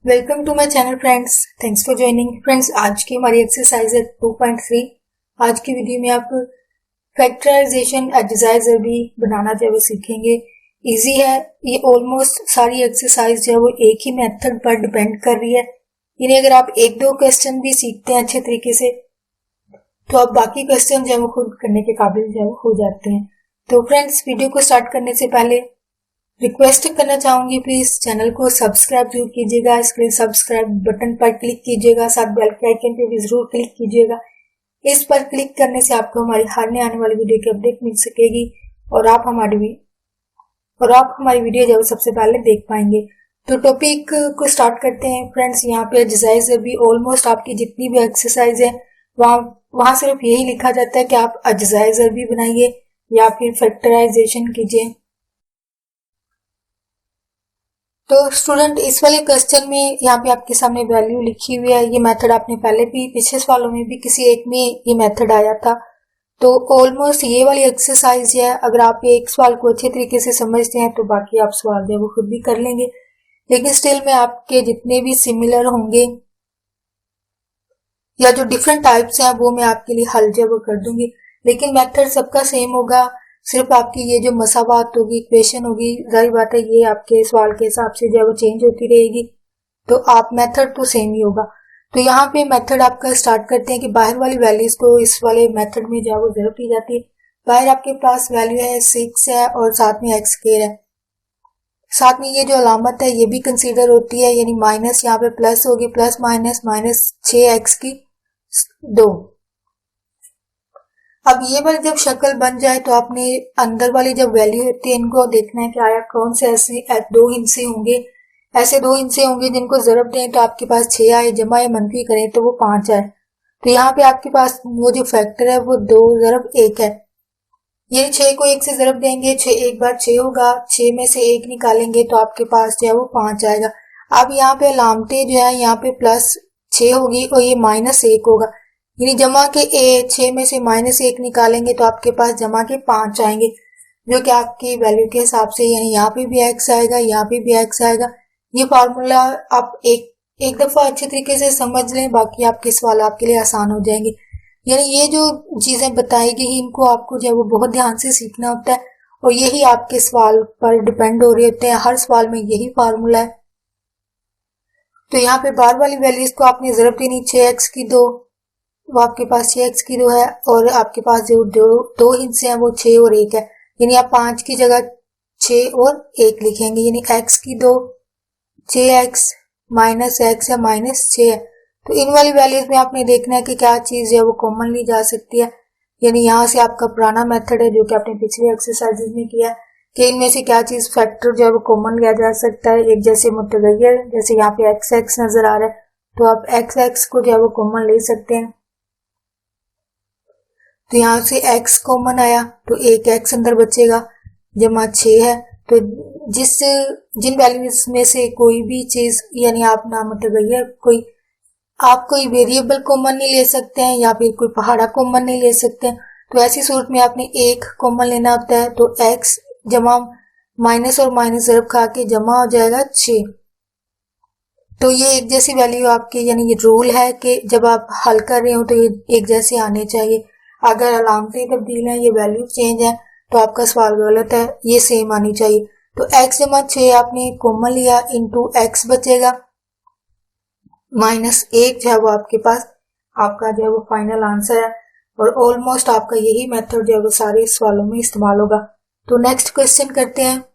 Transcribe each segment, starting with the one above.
Welcome to my channel friends. Thanks for joining. Friends, आज की हमारी एक्सरसाइज है 2.3। आज की वीडियो में आप फैक्टराइजेशन एक्सरसाइज भी बनाना जो है वो सीखेंगे। इजी है ये। ऑलमोस्ट सारी एक्सरसाइज जो है वो एक ही मेथड पर डिपेंड कर रही है। यानी अगर आप एक दो क्वेश्चन भी सीखते हैं अच्छे तरीके से तो आप बाकी क्वेश्चन जो है वो खुद करने के काबिल जो है हो जाते हैं। तो फ्रेंड्स, वीडियो को स्टार्ट करने से पहले रिक्वेस्ट करना चाहूंगी, प्लीज चैनल को सब्सक्राइब जरूर कीजिएगा। इसके लिए सब्सक्राइब बटन पर क्लिक कीजिएगा, साथ बेल के आइकन पे भी जरूर क्लिक कीजिएगा। इस पर क्लिक करने से आपको हमारी हर नई आने वाली वीडियो की अपडेट मिल सकेगी और आप हमारी वीडियो जो सबसे पहले देख पाएंगे। तो टॉपिक को स्टार्ट करते हैं। फ्रेंड्स, यहाँ पे एक्सरसाइज भी ऑलमोस्ट आपकी जितनी भी एक्सरसाइज है वहां सिर्फ यही लिखा जाता है कि आप एक्सरसाइज भी बनाइए या फिर फैक्टराइजेशन कीजिए। तो स्टूडेंट, इस वाले क्वेश्चन में यहाँ पे आपके सामने वैल्यू लिखी हुई है। ये मेथड आपने पहले भी पिछले सवालों में भी किसी एक में ये मेथड आया था। तो ऑलमोस्ट ये वाली एक्सरसाइज है। अगर आप ये एक सवाल को अच्छे तरीके से समझते हैं तो बाकी आप सवाल जो है वो खुद भी कर लेंगे। लेकिन स्टिल में आपके जितने भी सिमिलर होंगे या जो डिफरेंट टाइप्स हैं वो मैं आपके लिए हल जो है वो कर दूंगी। लेकिन मेथड सबका सेम होगा। सिर्फ आपकी ये जो मसावात होगी, इक्वेशन होगी, जाहिर बात है ये आपके सवाल के हिसाब से जो है वो चेंज होती रहेगी। तो आप मेथड तो सेम ही होगा। तो यहाँ पे मेथड आपका स्टार्ट करते हैं कि बाहर वाली वैल्यूज को इस वाले मेथड में जो है वो जरूर की जाती है। बाहर आपके पास वैल्यू है 6 है और साथ में एक्स स्क्वायर है। साथ में ये जो अलामत है ये भी कंसीडर होती है, यानी माइनस यहाँ पे प्लस होगी, प्लस माइनस माइनस 6x की 2। अब ये वाली जब शक्ल बन जाए तो आपने अंदर वाली जब वैल्यू होती है इनको देखना है कि आया कौन से ऐसे दो हिस्से होंगे। ऐसे दो हिस्से होंगे जिनको जरब दें तो आपके पास 6 आए, जमा या मनफी करें तो वो 5 आए। तो यहाँ पे आपके पास वो जो फैक्टर है वो 2 ज़रब 1 है। ये 6 को 1 से जरब देंगे, 6 एक बार 6 होगा, 6 में से 1 निकालेंगे तो आपके पास जो है वो 5 आएगा। अब यहाँ पे अलामतें जो है यहाँ पे प्लस 6 होगी और ये माइनस 1 होगा। यानी जमा के 6 में से माइनस 1 निकालेंगे तो आपके पास जमा के 5 आएंगे, जो कि आपकी वैल्यू के हिसाब से यानी यहाँ पे भी x आएगा, यहाँ पे भी x आएगा। ये फार्मूला आप एक दफा अच्छे तरीके से समझ लें, बाकी आपके सवाल आपके लिए आसान हो जाएंगे। यानी ये जो चीजें बताई गई इनको आपको जो है वो बहुत ध्यान से सीखना होता है और यही आपके सवाल पर डिपेंड हो रहे होते हैं। हर सवाल में यही फार्मूला है। तो यहाँ पे बाहर वाली वैल्यूज को आपने जरब देनी 6x की 2, वो आपके पास 6x की 2 है और आपके पास जो दो हिस्से हैं वो 6 और 1 है। यानी आप 5 की जगह 6 और 1 लिखेंगे, यानी x की 2 6x माइनस x है माइनस 6 है। तो इन वाली वैल्यूज में आपने देखना है कि क्या चीज है वो कॉमन ली जा सकती है। यानी यहाँ से आपका पुराना मेथड है जो कि आपने पिछली एक्सरसाइजेज में किया है कि इनमें से क्या चीज फैक्टर जो है वो कॉमन लिया जा सकता है। एक जैसे मुतगय्यर, जैसे यहाँ पे x नजर आ रहा है तो आप x को जो है वो कॉमन ले सकते हैं। तो यहाँ से x कॉमन आया तो एक x अंदर बचेगा, जमा 6 है। तो जिन वैल्यूज में से कोई भी चीज यानी आप ना मुतगय्यर आप कोई वेरिएबल कॉमन नहीं ले सकते हैं या फिर कोई पहाड़ा कॉमन नहीं ले सकते हैं। तो ऐसी सूरत में आपने एक कॉमन लेना होता है। तो x जमा माइनस और माइनस जरब खा के जमा हो जाएगा 6। तो ये एक जैसी वैल्यू आपकी, यानी ये रूल है कि जब आप हल कर रहे हो तो ये एक जैसे आने चाहिए। अगर अलामतें तब्दील है, ये वैल्यू चेंज है तो आपका सवाल गलत है, ये सेम आनी चाहिए। तो x जमा 6 आपने कॉमन लिया, इनटू x बचेगा माइनस 1 जो है वो आपके पास आपका जो है वो फाइनल आंसर है। और ऑलमोस्ट आपका यही मेथड जो है वो सारे सवालों में इस्तेमाल होगा। तो नेक्स्ट क्वेश्चन करते हैं।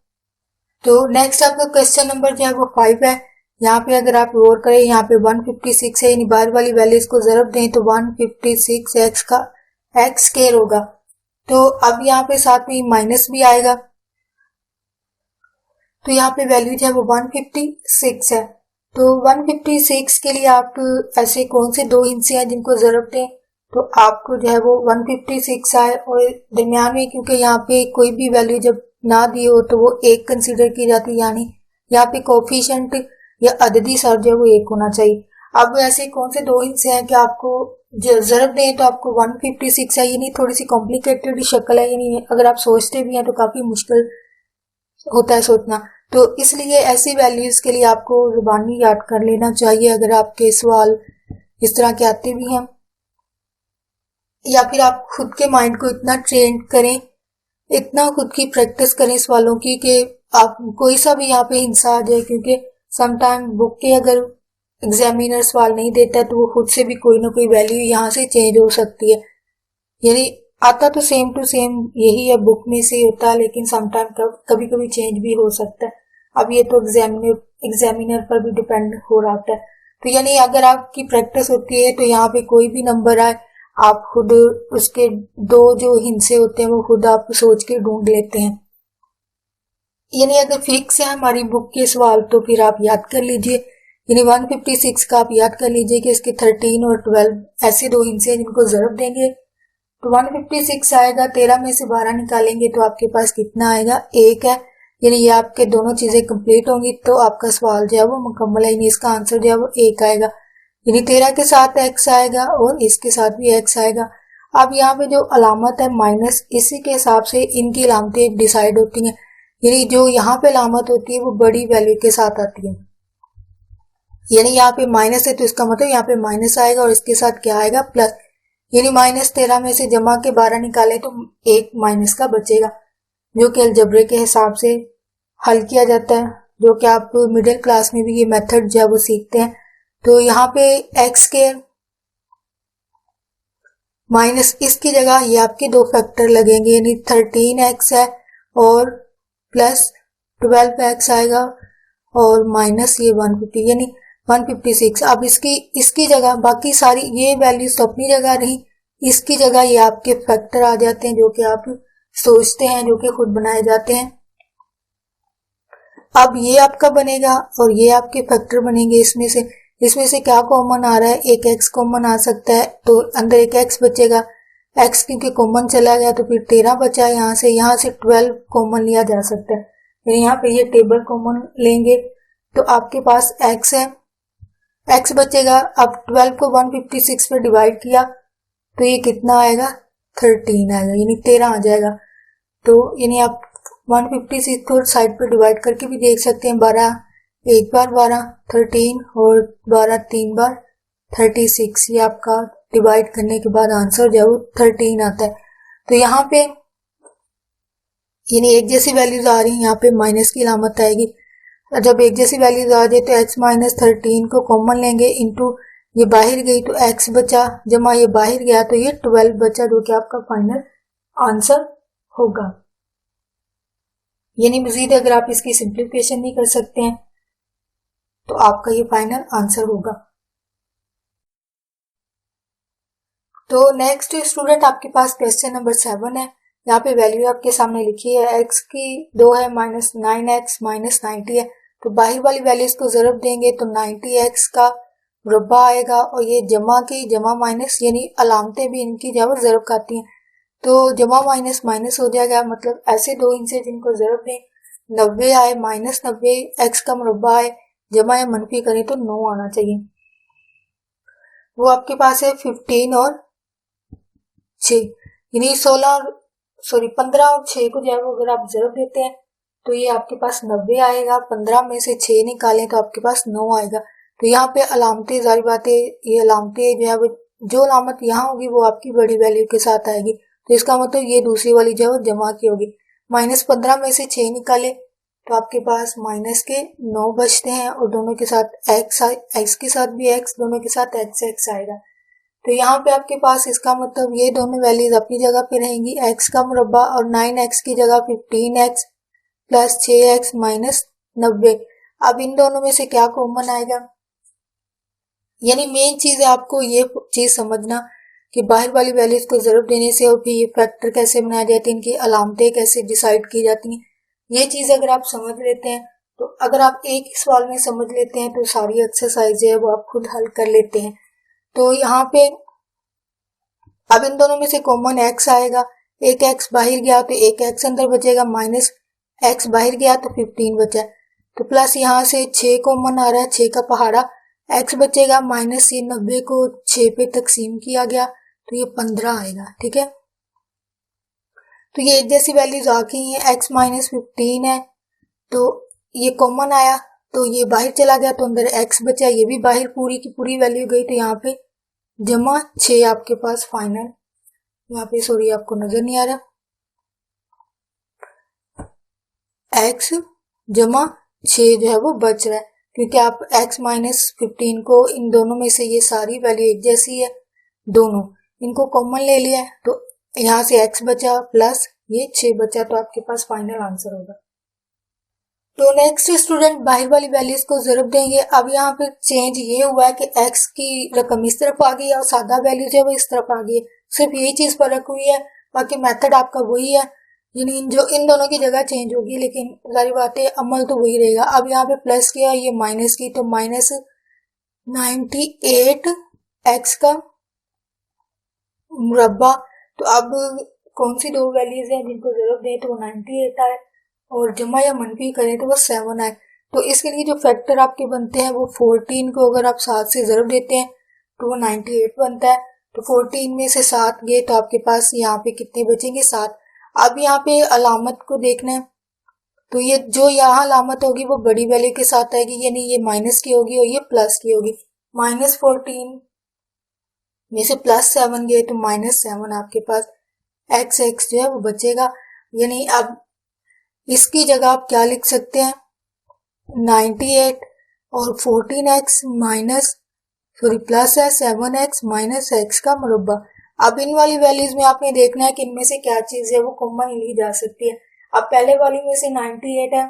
तो नेक्स्ट आपका क्वेश्चन नंबर जो है वो 5 है। यहाँ पे अगर आप गौर करें, यहाँ पे 156 है, यानी बाहर वाली वैल्यूज को जरब दें तो 156x का x स्क्वायर होगा। तो अब यहाँ पे साथ में माइनस भी आएगा तो यहाँ पे वैल्यू जो है वो 156 है। तो 156 के लिए आप ऐसे कौन से दो हिस्से हैं जिनको जरब दें तो आपको जो है वो 156 आए और दरमियान में क्योंकि यहाँ पे कोई भी वैल्यू जब ना दी हो तो वो एक कंसीडर की जाती है, यानी यहाँ पे कोफिशिएंट या अददी सर जो है वो 1 होना चाहिए। अब ऐसे कौन से दो हिस्से हैं कि आपको जरब दें तो आपको 156 है। यानी थोड़ी सी कॉम्प्लिकेटेड शक्ल है, यानी अगर आप सोचते भी हैं तो काफी मुश्किल होता है सोचना। तो इसलिए ऐसी वैल्यूज के लिए आपको जुबानी याद कर लेना चाहिए अगर आपके सवाल इस तरह के आते भी हैं, या फिर आप खुद के माइंड को इतना ट्रेन करें, इतना खुद की प्रैक्टिस करें सवालों की कि आप कोई सा भी यहाँ पे हिंसा आ जाए, क्योंकि समटाइम बुक के अगर एग्जामिनर सवाल नहीं देता तो वो खुद से भी कोई ना कोई वैल्यू यहाँ से चेंज हो सकती है। यानी आता तो सेम टू सेम यही है, बुक में से होता है, लेकिन समटाइम कभी कभी चेंज भी हो सकता है। अब ये तो एग्जामिनर पर भी डिपेंड हो रहा है। तो यानी अगर आपकी प्रैक्टिस होती है तो यहाँ पे कोई भी नंबर आए, आप खुद उसके दो जो हिस्से होते हैं वो खुद आप सोच के ढूंढ लेते हैं। यानी अगर फिक्स है हमारी बुक के सवाल तो फिर आप याद कर लीजिए, यानी 156 का आप याद कर लीजिए कि इसके 13 और 12 ऐसे दो हिस्से हैं जिनको ज़रब देंगे तो 156 आएगा। 13 में से 12 निकालेंगे तो आपके पास कितना आएगा, 1 है। यानी ये आपके दोनों चीजें कंप्लीट होंगी तो आपका सवाल जो है वो मुकम्मल है, यानी इसका आंसर जो है वो 1 आएगा। यानी 13 के साथ x आएगा और इसके साथ भी x आएगा। अब यहाँ पे जो अलामत है माइनस, इसी के हिसाब से इनकी अलामतें डिसाइड होती हैं। यानी जो यहाँ पे अलामत होती है वो बड़ी वैल्यू के साथ आती है। यानी यहाँ पे माइनस है तो इसका मतलब यहाँ पे माइनस आएगा और इसके साथ क्या आएगा, प्लस। यानी -13 में से जमा के 12 निकाले तो 1 माइनस का बचेगा, जो कि अलजबरे के हिसाब से हल किया जाता है, जो कि आप मिडिल क्लास में भी ये मेथड जो है वो सीखते हैं। तो यहाँ पे एक्स के माइनस इसकी जगह ये आपके दो फैक्टर लगेंगे, यानी 13x है और प्लस 12x आएगा और माइनस ये 150 यानी 156। अब इसकी जगह बाकी सारी ये वैल्यूज तो अपनी जगह रही, इसकी जगह ये आपके फैक्टर आ जाते हैं जो कि आप सोचते हैं, जो कि खुद बनाए जाते हैं। अब ये आपका बनेगा और ये आपके फैक्टर बनेंगे। इसमें से क्या कॉमन आ रहा है, एक x कॉमन आ सकता है तो अंदर एक x बचेगा। x क्योंकि कॉमन चला गया तो फिर 13 बचा, यहाँ से 12 कॉमन लिया जा सकता है। यहाँ पे ये टेबल कॉमन लेंगे तो आपके पास x है, x बचेगा। अब 12 को 156 पे डिवाइड किया तो ये कितना आएगा, 13 आएगा, यानी 13 आ जाएगा। तो यानी आप 156 को साइड पर डिवाइड करके भी देख सकते हैं, 12 एक बार 12 13 और 12 3 बार 36। ये आपका डिवाइड करने के बाद आंसर जो है वो 13 आता है। तो यहाँ पे यानी एक जैसी वैल्यूज आ रही है, यहाँ पे माइनस की अलामत आएगी। जब एक जैसी वैल्यूज आ जाए तो x माइनस 13 को कॉमन लेंगे, इंटू ये बाहर गई तो x बचा, जमा ये बाहर गया तो ये 12 बचा, जो कि आपका फाइनल आंसर होगा। यानी मजीद अगर आप इसकी सिंप्लीफिकेशन नहीं कर सकते हैं तो आपका ये फाइनल आंसर होगा। तो नेक्स्ट स्टूडेंट आपके पास क्वेश्चन नंबर 7 है। यहाँ पे वैल्यू आपके सामने लिखी है, x की 2 है, -9x -90 है। तो बाहर वाली वैल्यूज को ज़रब देंगे तो 90x का मुरब्बा आएगा और ये जमा की जमा माइनस, यानी अलामतें भी इनकी जो है ज़रब खाती हैं तो जमा माइनस माइनस हो जाएगा। मतलब ऐसे दो इनसे जिनको ज़रब दें 90 आए -90 x का मुरब्बा आए, जमा या मनफी करें तो 9 आना चाहिए। वो आपके पास है 15 और 6, यानी 15 और 6 को जो है वो अगर आप ज़रब देते हैं तो ये आपके पास 90 आएगा। 15 में से 6 निकालें तो आपके पास 9 आएगा। तो यहाँ पे अलामतें, जारी बात है, ये अलामतें जो है वो जो अलामत यहाँ होगी वो आपकी बड़ी वैल्यू के साथ आएगी। तो इसका मतलब ये दूसरी वाली जो है वो जमा की होगी। -15 में से 6 निकाले तो आपके पास माइनस के 9 बचते हैं और दोनों के साथ x के साथ भी x, दोनों के साथ x आएगा। तो यहाँ पे आपके पास इसका मतलब ये दोनों वैल्यूज अपनी जगह पे रहेंगी, x का मुरब्बा और 9x की जगह 15x प्लस 6x -90। अब इन दोनों में से क्या कॉमन आएगा, यानी मेन चीज है आपको ये चीज समझना कि बाहर वाली वैल्यूज को ज़रब देने से और फिर ये फैक्टर कैसे बनाए जाते हैं, इनकी अलामतें कैसे डिसाइड की जाती हैं, ये चीज अगर आप समझ लेते हैं तो अगर आप एक ही सवाल में समझ लेते हैं तो सारी एक्सरसाइज है वो आप खुद हल कर लेते हैं। तो यहाँ पे अब इन दोनों में से कॉमन x आएगा, एक x बाहर गया तो एक x अंदर बचेगा, माइनस x बाहर गया तो 15 बचा, तो प्लस यहाँ से 6 कॉमन आ रहा है, 6 का पहाड़ा x बचेगा, माइनस ये 90 को 6 पे तकसीम किया गया तो ये 15 आएगा। ठीक है, तो ये एक जैसी वैल्यूज आ गई हैं। x -15 है तो ये कॉमन आया तो ये बाहर चला गया तो अंदर x बचा, ये भी बाहर पूरी की पूरी वैल्यू गई तो यहाँ पे जमा 6 आपके पास फाइनल, यहाँ पे सॉरी आपको नजर नहीं आ रहा, x जमा 6 जो है वो बच रहा है क्योंकि आप x माइनस 15 को इन दोनों में से ये सारी वैल्यू एक जैसी है, दोनों इनको कॉमन ले लिया है तो यहाँ से x बचा प्लस ये 6 बचा तो आपके पास फाइनल आंसर होगा। तो नेक्स्ट स्टूडेंट बाहर वाली वैल्यूज को जरूर देंगे। अब यहाँ पे चेंज ये हुआ है कि x की रकम इस तरफ आ गई है और सादा वैल्यू जो है वो इस तरफ आ गई है, सिर्फ यही चीज फर्क हुई है, बाकी मेथड आपका वही है, यानी इन दोनों की जगह चेंज होगी लेकिन सारी बातें अमल तो वही रहेगा। अब यहाँ पे प्लस किया, ये माइनस की तो माइनस 98 x का मुरब्बा। तो अब कौन सी दो वैल्यूज हैं जिनको जरूरत दें तो वो 98 आए और जमा या मनफी करें तो वो 7 आए। तो इसके लिए जो फैक्टर आपके बनते हैं वो 14 को अगर आप 7 से जरूर देते हैं तो वो 98 बनता है। तो 14 में से 7 गए तो आपके पास यहाँ पे कितने बचेंगे, 7। अब यहाँ पे अलामत को देखना है तो ये जो यहाँ अलामत होगी वो बड़ी वैल्यू के साथ आएगी, यानी ये माइनस की होगी और ये प्लस की होगी। माइनस 14 में से प्लस 7 गए तो माइनस 7 आपके पास x जो है वो बचेगा। यानी अब इसकी जगह आप क्या लिख सकते हैं, 98 और 14x माइनस प्लस है 7x माइनस x का मुरब्बा। अब इन वाली वैल्यूज में आपने देखना है कि इनमें से क्या चीज है वो कॉमन ली जा सकती है। अब पहले वाली में से 98 है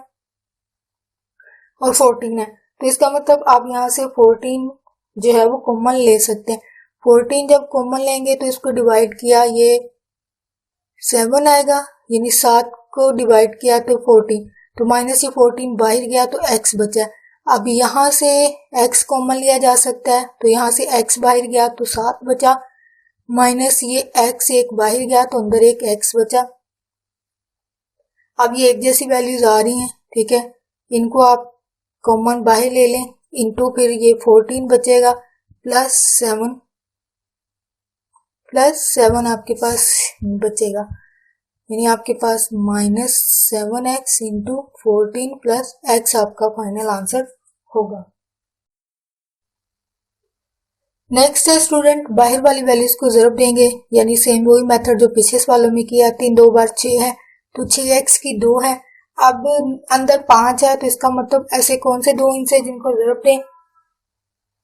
और 14 है तो इसका मतलब आप यहाँ से 14 जो है वो कॉमन ले सकते हैं। 14 जब कॉमन लेंगे तो इसको डिवाइड किया ये 7 आएगा, यानी 7 को डिवाइड किया तो 14, तो माइनस ये 14 बाहर गया तो x बचा। अब यहाँ से x कॉमन लिया जा सकता है तो यहाँ से x बाहर गया तो 7 बचा, माइनस ये x एक बाहर गया तो अंदर एक x बचा। अब ये एक जैसी वैल्यूज आ रही हैं, ठीक है, इनको आप कॉमन बाहर ले लें, इनटू फिर ये 14 बचेगा प्लस 7 आपके पास बचेगा, यानी आपके पास minus 7x into 14 plus x आपका फाइनल आंसर होगा। नेक्स्ट है स्टूडेंट बाहर वाली वैल्यूज को जरूर देंगे, यानी सेम वही मेथड जो पिछले वालों में किया, 3 2 बार 6 है तो 6x की 2 है। अब अंदर 5 है तो इसका मतलब ऐसे कौन से 2 इंच है जिनको जरूर दें,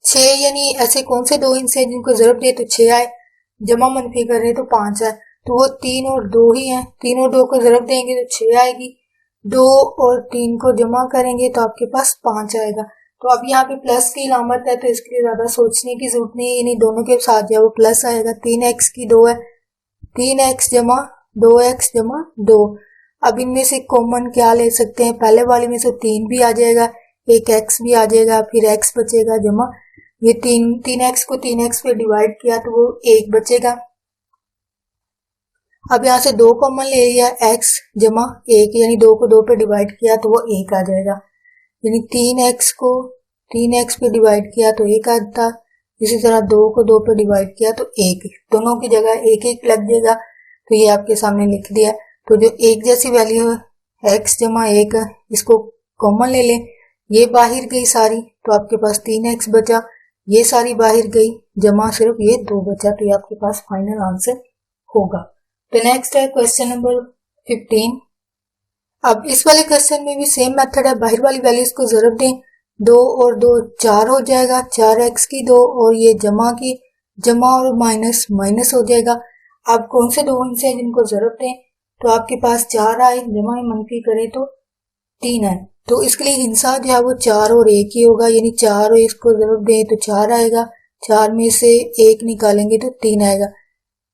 6, यानी ऐसे कौन से 2 इंच है जिनको जरूर दे तो 6 आए, जमा मनफी कर रहे तो 5 है, तो वो 3 और 2 ही हैं, 3 और 2 को जरूर देंगे तो 6 आएगी, 2 और 3 को जमा करेंगे तो आपके पास 5 आएगा। तो अब यहाँ पे प्लस की अलामत है तो इसके लिए ज्यादा सोचने की जरूरत नहीं, यानी दोनों के साथ जो वो प्लस आएगा। 3x की 2 है, 3x जमा 2x जमा 2। अब इनमें से कॉमन क्या ले सकते हैं, पहले वाले में से 3 भी आ जाएगा, एक x भी आ जाएगा, फिर x बचेगा जमा ये 3x को 3x पे डिवाइड किया तो वो 1 बचेगा। अब यहाँ से 2 कॉमन ले लिया, x जमा 1, यानी 2 को 2 पे डिवाइड किया तो वो 1 आ जाएगा, यानी 3x को 3x पे डिवाइड किया तो 1 आता, इसी तरह 2 को 2 पे डिवाइड किया तो 1, दोनों की जगह 1 1 लग जाएगा, तो ये आपके सामने लिख दिया। तो जो एक जैसी वैल्यू है x जमा 1, इसको कॉमन ले लें, ये बाहर गई सारी तो आपके पास 3x बचा, ये सारी बाहर गई जमा सिर्फ ये 2 बचा, तो ये आपके पास फाइनल आंसर होगा। तो नेक्स्ट है क्वेश्चन नंबर 15। अब इस वाले क्वेश्चन में भी सेम मेथड है, बाहर वाली वैल्यूज को जरूर दें, 2 और 2 4 हो जाएगा, 4x की 2 और ये जमा की जमा और माइनस माइनस हो जाएगा। अब कौन से 2 इंच है जिनको जरूरत दें, तो आपके पास 4 आए, जमा मनफी करें तो 3 आए, तो इसके लिए हिंसा जो है वो 4 और 1 ही होगा, यानी 4 और इसको जरूर दें तो 4 आएगा, 4 में से 1 निकालेंगे तो 3 आएगा,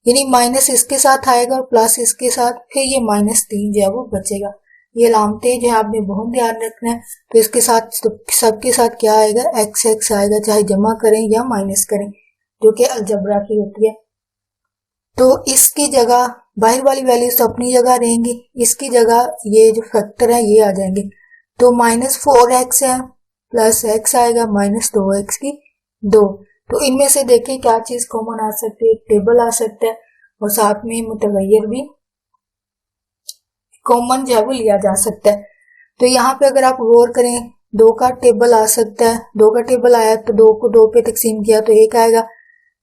यानी माइनस इसके साथ आएगा और प्लस इसके साथ, फिर ये -3 जो है वो बचेगा। ये अलामतें जो है आपने बहुत ध्यान रखना है। तो इसके साथ सबके साथ क्या आएगा, x आएगा, चाहे जमा करें या माइनस करें, जो कि अलजबरा की होती है। तो इसकी जगह बाहर वाली वैल्यूज तो अपनी जगह रहेंगी, इसकी जगह ये जो फैक्टर है ये आ जाएंगे। तो -4x है प्लस x आएगा -2x की 2। तो इनमें से देखिए क्या चीज कॉमन आ सकती है, टेबल आ सकता है और साथ में मुतगय्यर भी कॉमन जो है वो लिया जा सकता है। तो यहाँ पे अगर आप गौर करें 2 का टेबल आ सकता है, 2 का टेबल आया तो 2 को 2 पे तकसीम किया तो 1 आएगा,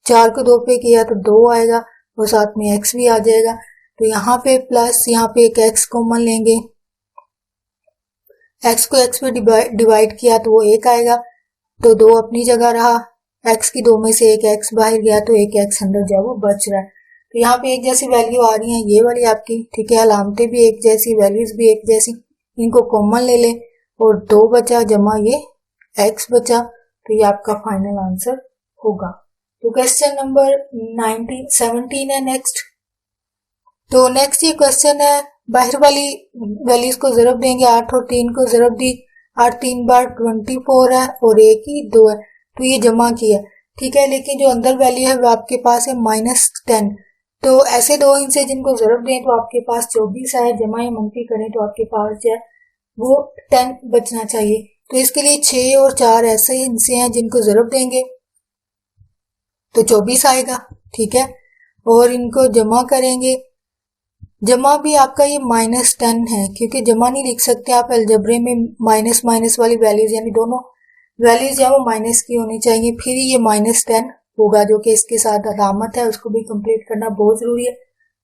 4 को 2 पे किया तो 2 आएगा और साथ में x भी आ जाएगा। तो यहाँ पे प्लस यहाँ पे एक x कॉमन लेंगे, x को x पे डिवाइड किया तो वो 1 आएगा, तो 2 अपनी जगह रहा, x की 2 में से एक x बाहर गया तो एक x अंदर जो है वो बच रहा है। तो यहाँ पे एक जैसी वैल्यू आ रही है ये वाली आपकी, ठीक है, अलामतें भी एक जैसी, वैल्यूज भी एक जैसी, इनको कॉमन ले लें और 2 बचा जमा ये x बचा, तो ये आपका फाइनल आंसर होगा। तो क्वेश्चन नंबर 17 है नेक्स्ट। तो नेक्स्ट ये क्वेश्चन है, बाहर वाली वैल्यूज को जरब देंगे, 8 और 3 को जरब दी, 8 3 बार 24 है और 1 ही 2 है, तो ये जमा किया, ठीक है, लेकिन जो अंदर वैल्यू है वो आपके पास है -10। तो ऐसे दो हिस्से जिनको जरब दें तो आपके पास 24 है, जमा या मनफी करें तो आपके पास जो है वो 10 बचना चाहिए। तो इसके लिए 6 और 4 ऐसे हिस्से हैं जिनको जरब देंगे तो 24 आएगा, ठीक है, और इनको जमा करेंगे, जमा भी आपका ये -10 है, क्योंकि जमा नहीं लिख सकते आप अलजबरे में माइनस माइनस वाली वैल्यूज, यानी दोनों वैल्यूज है वो माइनस की होनी चाहिए, फिर ये -10 होगा, जो कि इसके साथ अलामत है उसको भी कंप्लीट करना बहुत जरूरी है।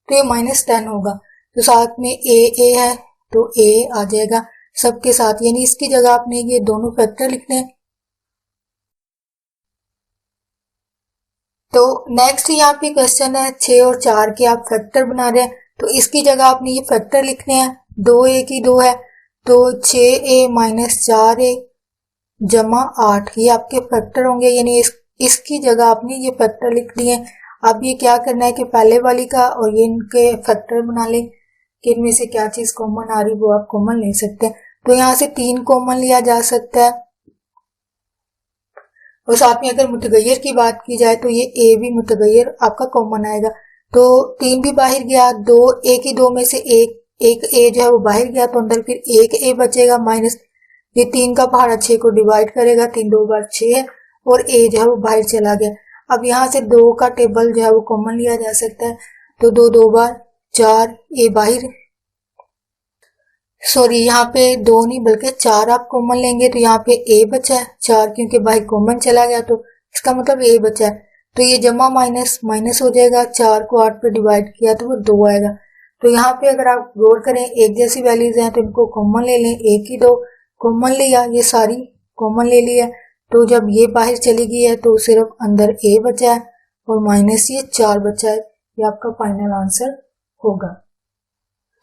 तो ये -10 होगा, तो साथ में ए है तो ए आ जाएगा सबके साथ, यानी इसकी जगह आपने ये दोनों फैक्टर लिखने हैं। तो नेक्स्ट यहाँ पे क्वेश्चन है 6 और 4 के आप फैक्टर बना रहे हैं, तो इसकी जगह आपने ये फैक्टर लिखने हैं, 2a की 2 है तो 6a - 4a जमा 8, ये आपके फैक्टर होंगे, यानी इसकी जगह आपने ये फैक्टर लिख दिए। अब ये क्या करना है कि पहले वाली का और ये इनके फैक्टर बना लें कि इनमें से क्या चीज कॉमन आ रही वो आप कॉमन ले सकते हैं। तो यहाँ से 3 कॉमन लिया जा सकता है और साथ में अगर मुतगैर की बात की जाए तो ये ए भी मुतगैर आपका कॉमन आएगा, तो 3 भी बाहर गया, 2 ए की 2 में से एक ए जो है वो बाहर गया तो अंदर फिर एक ए बचेगा माइनस, ये 3 का पहाड़ा 6 को डिवाइड करेगा, 3 2 बार 6 है और ए जो है वो बाहर चला गया। अब यहाँ से 2 का टेबल जो है वो कॉमन लिया जा सकता है, तो 2 2 बार 4 ए बाहर, सॉरी यहाँ पे 2 नहीं बल्कि 4 आप कॉमन लेंगे तो यहाँ पे ए बचा है 4, क्योंकि बाहर कॉमन चला गया तो इसका मतलब ए बचा है, तो ये जमा माइनस माइनस हो जाएगा, 4 को 8 पे डिवाइड किया तो वो 2 आएगा। तो यहाँ पे अगर आप गौर करें एक जैसी वैल्यूज हैं तो इनको कॉमन ले लें, ए की 2 कॉमन लिया, ये सारी कॉमन ले लिया, तो जब ये बाहर चली गई है तो सिर्फ अंदर ए बचा है और माइनस ये 4 बचा है, ये आपका फाइनल आंसर होगा।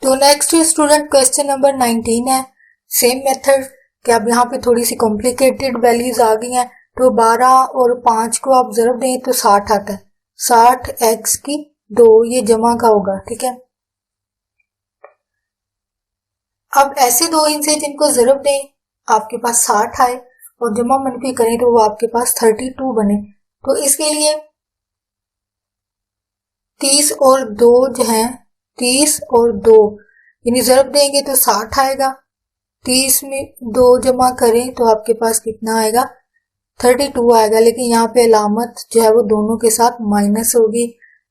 तो नेक्स्ट स्टूडेंट क्वेश्चन नंबर 19 है, सेम मेथड कि अब यहाँ पे थोड़ी सी कॉम्प्लिकेटेड वैल्यूज आ गई हैं, तो 12 और 5 को आप जरब दें तो 60 आता है, 60 x की 2, ये जमा का होगा, ठीक है। अब ऐसे दो हिस्से जिनको जरब दें आपके पास 60 आए और जमा मनफी करें तो वो आपके पास 32 बने, तो इसके लिए 30 और 2 जो है, 30 और 2 यानी जरब देंगे तो 60 आएगा, 30 में 2 जमा करें तो आपके पास कितना आएगा 32 आएगा, लेकिन यहाँ पे अलामत जो है वो दोनों के साथ माइनस होगी,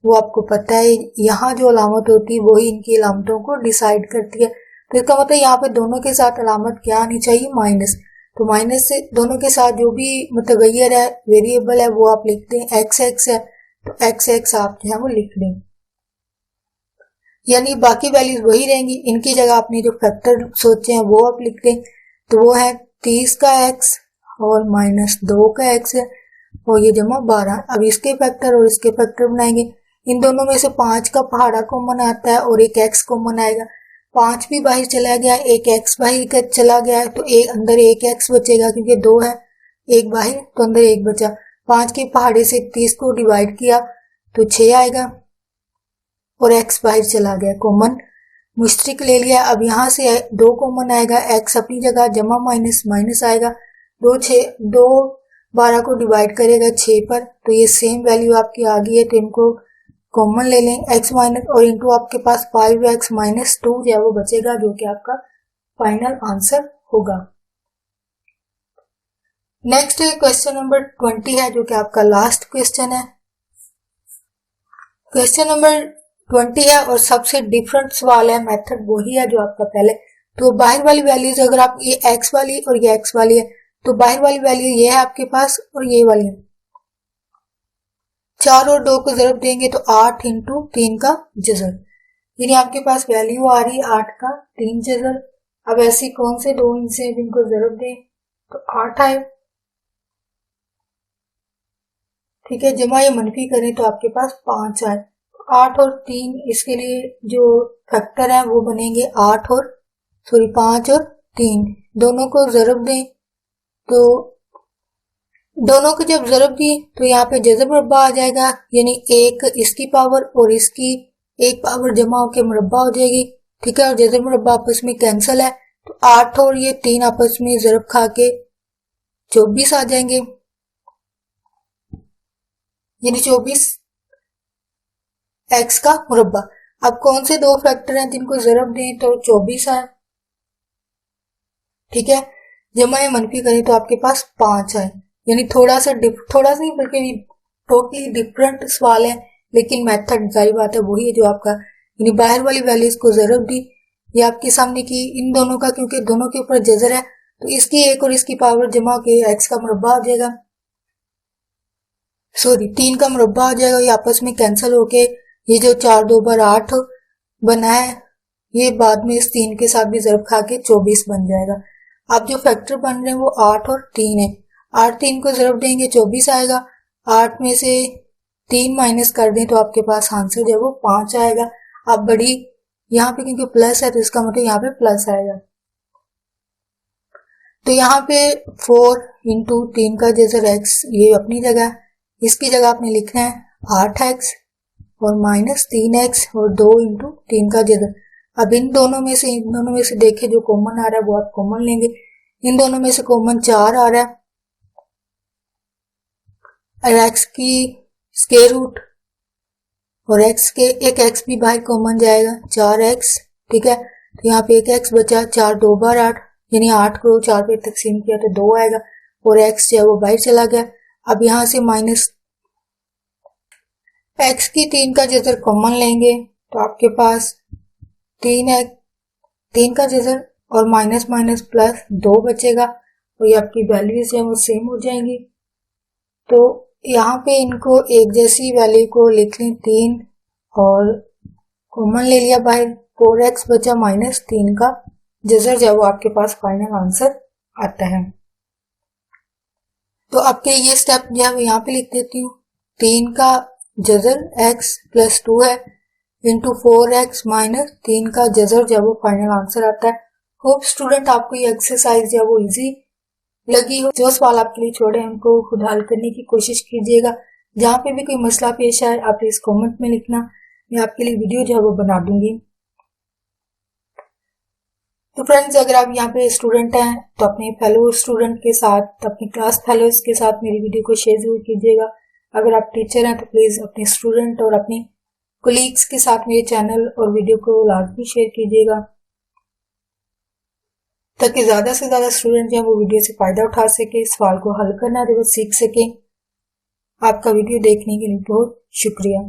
वो आपको पता है यहाँ जो अलामत होती है वही इनकी अलामतों को डिसाइड करती है, तो इसका मतलब यहाँ पे दोनों के साथ अलामत क्या आनी चाहिए माइनस, तो माइनस से दोनों के साथ जो भी मुतगैर है वेरिएबल है वो आप लिखते हैं, एक्स एक्स है तो एक्स एक्स आप जो है वो लिख दें, यानी बाकी वैल्यूज वही रहेंगी, इनकी जगह आपने जो फैक्टर सोचे हैं वो आप लिख दें, तो वो है 30 का x और -2 का x है और ये जमा 12। अब इसके फैक्टर और इसके फैक्टर बनाएंगे, इन दोनों में से 5 का पहाड़ा कॉमन आता है और एक x कॉमन आएगा, 5 भी बाहर चला गया, एक x बाहर चला गया तो एक अंदर एक x बचेगा, क्योंकि 2 है, एक बाहर तो अंदर एक बचा, 5 के पहाड़े से 30 को डिवाइड किया तो 6 आएगा और x बाहर चला गया, कॉमन मुश्तरक ले लिया। अब यहाँ से 2 कॉमन आएगा, x अपनी जगह जमा माइनस माइनस आएगा, 2 12 को डिवाइड करेगा 6 पर, तो ये सेम वैल्यू आपकी आ गई है, तो इनको कॉमन ले लें, x माइनस और इनटू आपके पास 5x - 2 जो है वो बचेगा, जो कि आपका फाइनल आंसर होगा। नेक्स्ट क्वेश्चन नंबर 20 है जो कि आपका लास्ट क्वेश्चन है। क्वेश्चन नंबर 20 है और सबसे डिफरेंट सवाल है, मेथड वही है जो आपका पहले तो बाहर वाली वैल्यूज अगर आप ये x वाली और ये x वाली है, तो बाहर वाली वैल्यू ये है आपके पास और ये वाली है। 4 और 2 को जरब देंगे तो 8 इंटू 3 का जजर, यानी आपके पास वैल्यू आ रही है 8 का 3 जजर। अब ऐसी कौन से दो हिस्से हैं जिनको जरब दें, तो 8 आए, ठीक है। जमा या मनफी करें तो आपके पास 5 आए। 8 और 3 इसके लिए जो फैक्टर है वो बनेंगे 5 और 3, दोनों को जरब दें तो दोनों को जब जरब दिए तो यहाँ पे जज़र मुरब्बा आ जाएगा, यानी एक इसकी पावर और इसकी एक पावर जमा होकर मुरब्बा हो जाएगी, ठीक है। और जज़र मुरब्बा आपस में कैंसिल है, तो 8 और ये 3 आपस में जरब खा के 24 आ जाएंगे, यानी 24 x का मुरब्बा। अब कौन से दो फैक्टर हैं जिनको जरब दें, तो 24 है, ठीक है। जमा या मनफी करें तो आपके पास 5 है, यानी थोड़ा सा नहीं बल्कि टोटली डिफरेंट सवाल है, लेकिन मेथड जारी बात है वही है जो आपका, यानी बाहर वाली वैल्यूज को जरब दी, ये आपके सामने की इन दोनों का, क्योंकि दोनों के ऊपर जजर है तो इसकी एक और इसकी पावर जमा के x का मुरब्बा हो जाएगा, सॉरी 3 का मुरब्बा हो जाएगा। ये आपस में कैंसिल होके ये जो 4 2 बार 8 बना है ये बाद में इस 3 के साथ भी जरब खा के 24 बन जाएगा। अब जो फैक्टर बन रहे हैं वो 8 और 3 है, 8 3 को जरब देंगे 24 आएगा, 8 में से 3 माइनस कर दें तो आपके पास आंसर जो है वो 5 आएगा। अब बड़ी यहाँ पे क्योंकि प्लस है तो इसका मतलब यहाँ पे प्लस आएगा, तो यहाँ पे 4 इंटू 3 का जजर x ये अपनी जगह, इसकी जगह आपने लिखना है 8x और माइनस 3x और 2 इंटू 3 का जजर। अब इन दोनों में से देखें जो कॉमन आ रहा है वो आप कॉमन लेंगे, इन दोनों में से कॉमन 4 आ रहा है और x की स्क्वायर रूट और x के एक x भी बाहर कॉमन जाएगा 4x, ठीक है। तो यहाँ पे एक x बचा, 4 2 बार 8, यानी 8 को 4 पे तकसीम किया तो 2 आएगा और x जो है वो बाहर चला गया। अब यहाँ से माइनस x की 3 का जजर कॉमन लेंगे तो आपके पास 3 का जजर और माइनस माइनस प्लस 2 बचेगा और ये आपकी वैल्यूज है वो सेम हो जाएंगी। तो यहाँ पे इनको एक जैसी वैल्यू को लिख लें 3 और कॉमन ले लिया बाहर, 4x बचा माइनस 3 का जजर जो वो आपके पास फाइनल आंसर आता है। तो आपके ये स्टेप जो है वो यहाँ पे लिख देती हूँ, 3 का जजर x प्लस 2 है इंटू 4x माइनस 3 का जजर जो वो फाइनल आंसर आता है। होप स्टूडेंट आपको ये एक्सरसाइज जो वो इजी लगी हो। जो सवाल आपके लिए छोड़े हैं उनको खुद हल करने की कोशिश कीजिएगा। जहाँ पे भी कोई मसला पेश आए आप इस कमेंट में लिखना, मैं आपके लिए वीडियो जो है वो बना दूंगी। तो फ्रेंड्स अगर आप यहाँ पे स्टूडेंट हैं तो अपने फेलो स्टूडेंट के साथ, अपनी क्लास फेलोज के साथ मेरी वीडियो को शेयर जरूर कीजिएगा। अगर आप टीचर हैं तो प्लीज अपने स्टूडेंट और अपने कोलीग्स के साथ मेरे चैनल और वीडियो को लाजमी शेयर कीजिएगा ताकि ज्यादा से ज्यादा स्टूडेंट जो है वो वीडियो से फायदा उठा सके, सवाल को हल करना वो सीख सके। आपका वीडियो देखने के लिए बहुत शुक्रिया।